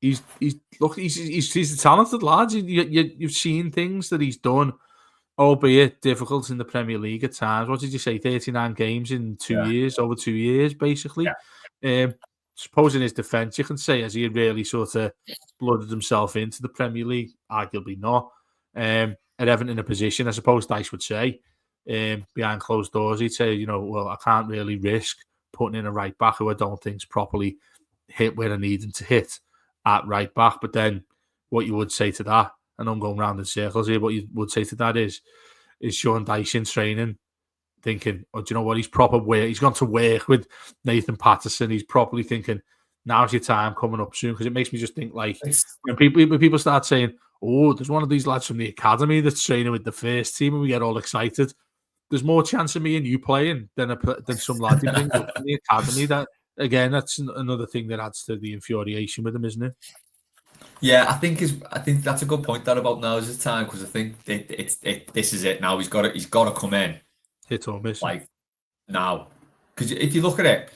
S1: He's a talented lad. You've seen things that he's done, albeit difficult in the Premier League at times. What did you say? 39 games in 2 years, over 2 years, basically. Suppose in his defence, you can say, has he really sort of blooded himself into the Premier League? Arguably not. At Everton in a position, I suppose Dyche would say, behind closed doors, he'd say, well, I can't really risk putting in a right back who I don't think's properly hit where I need him to hit at right back. But then what you would say to that, and I'm going round in circles here, what you would say to that is Sean Dyche in training thinking, do you know what, he's gone to work with Nathan Patterson, he's probably thinking, now's your time coming up soon, because it makes me just think, like, when people start saying, oh, there's one of these lads from the academy that's training with the first team and we get all excited, there's more chance of me and you playing than some lad who brings up from the academy. That, again, that's another thing that adds to the infuriation with him, isn't it?
S2: Yeah, I think that's a good point that about now is his time, because I think this is it now. He's got to come in.
S1: Hit or miss.
S2: Like now. Because if you look at it,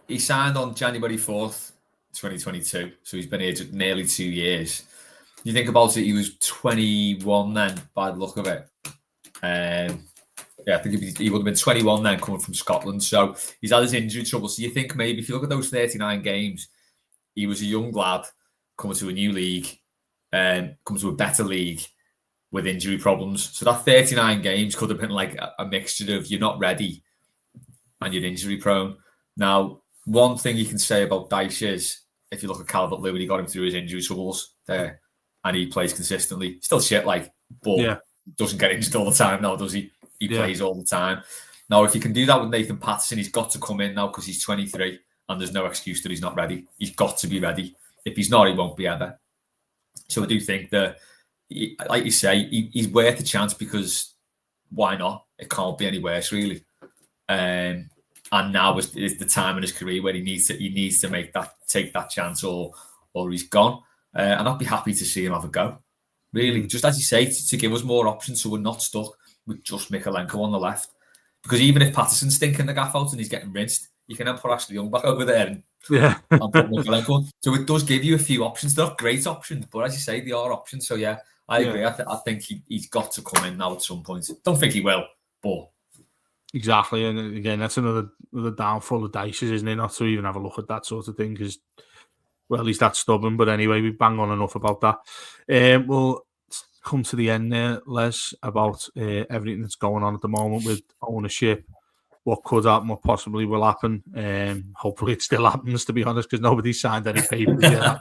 S2: he signed on January 4th, 2022. So he's been here nearly 2 years. You think about it, he was 21 then by the look of it. I think he would have been 21 then coming from Scotland. So he's had his injury trouble. So you think maybe if you look at those 39 games, he was a young lad coming to a new league, coming to a better league with injury problems. So that 39 games could have been like a mixture of you're not ready and you're injury prone. Now, one thing you can say about Dyche is, if you look at Calvert-Lewin, he got him through his injury troubles there and he plays consistently. Still shit, but doesn't get injured all the time now, does he? He plays all the time. Now, if you can do that with Nathan Patterson, he's got to come in now because he's 23 and there's no excuse that he's not ready. He's got to be ready. If he's not, he won't be ever. So I do think that, like you say, he's worth a chance because why not? It can't be any worse, really. And now is the time in his career where he needs to take that chance, or he's gone. And I'd be happy to see him have a go. Really, just as you say, to give us more options, so we're not stuck with just Mykolenko on the left. Because even if Patterson's stinking the gaff out and he's getting rinsed, you can then put Ashley Young back over there and put Mykolenko. So it does give you a few options. They're not great options, but as you say, they are options. So yeah, I agree. I think he's got to come in now at some point. Don't think he will, but
S1: exactly. And again, that's another downfall of Dyche's, isn't it? Not to even have a look at that sort of thing, because, well, he's that stubborn. But anyway, we bang on enough about that. We'll come to the end there, Les, about everything that's going on at the moment with ownership, what could happen, what possibly will happen. Hopefully it still happens, to be honest, because nobody's signed any papers yet.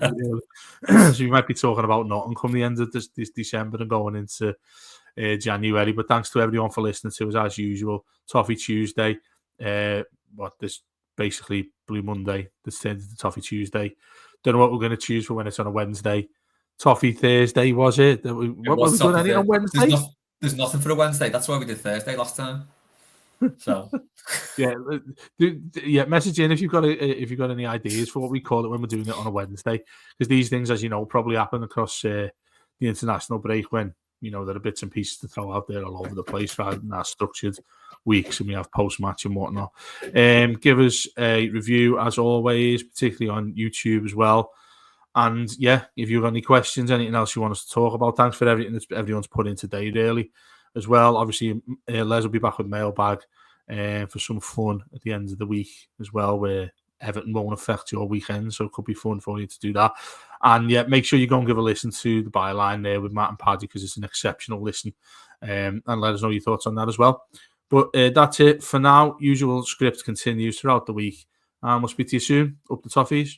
S1: So you might be talking about nothing come the end of this December and going into January. But thanks to everyone for listening to us as usual. Toffee Tuesday. This basically Blue Monday. This turned into Toffee Tuesday. Don't know what we're going to choose for when it's on a Wednesday. Toffee Thursday, was it? What were we doing any on Wednesday?
S2: There's nothing for a Wednesday. That's why we did Thursday last time. So
S1: message in if you've got any ideas for what we call it when we're doing it on a Wednesday, because these things, as you know, probably happen across the international break when there are bits and pieces to throw out there all over the place rather than our structured weeks, and we have post-match and whatnot. Give us a review as always, particularly on YouTube as well. And if you've got any questions, anything else you want us to talk about, thanks for everything that everyone's put in today, really, as well. Obviously, Les will be back with mailbag for some fun at the end of the week as well, where Everton won't affect your weekend, so it could be fun for you to do that. And make sure you go and give a listen to the byline there with Matt and Paddy, because it's an exceptional listen, and let us know your thoughts on that as well. But that's it for now. Usual script continues throughout the week, and we'll speak to you soon. Up the Toffees.